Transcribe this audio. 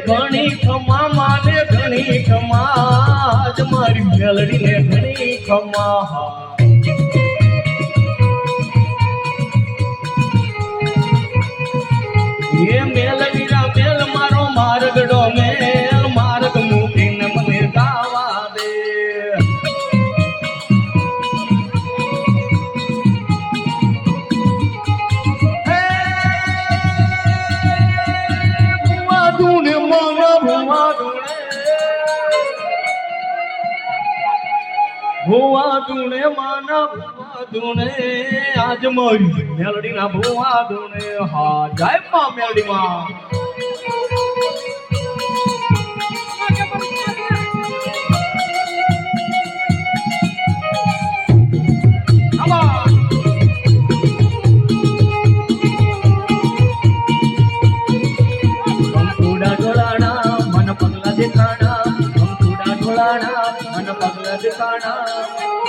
ઘણી ખમા માને ઘણી ખમા આજ મારી મેલડીને ઘણી ખમા એ મેલડીના મેલ મારો માર્ગડો મેલ માર્ગ મૂકીને મને ગાવા દે ભુવા ધૂણે માના ભુવા ધૂણે આજ મારી મેલડી ના ભુવા ધૂણે હા જય મા મેલડી માં થોડા ઢોલાણા મન પગલા દેખાણા થોડા ઢોલાણા મન પગલા દેખાણા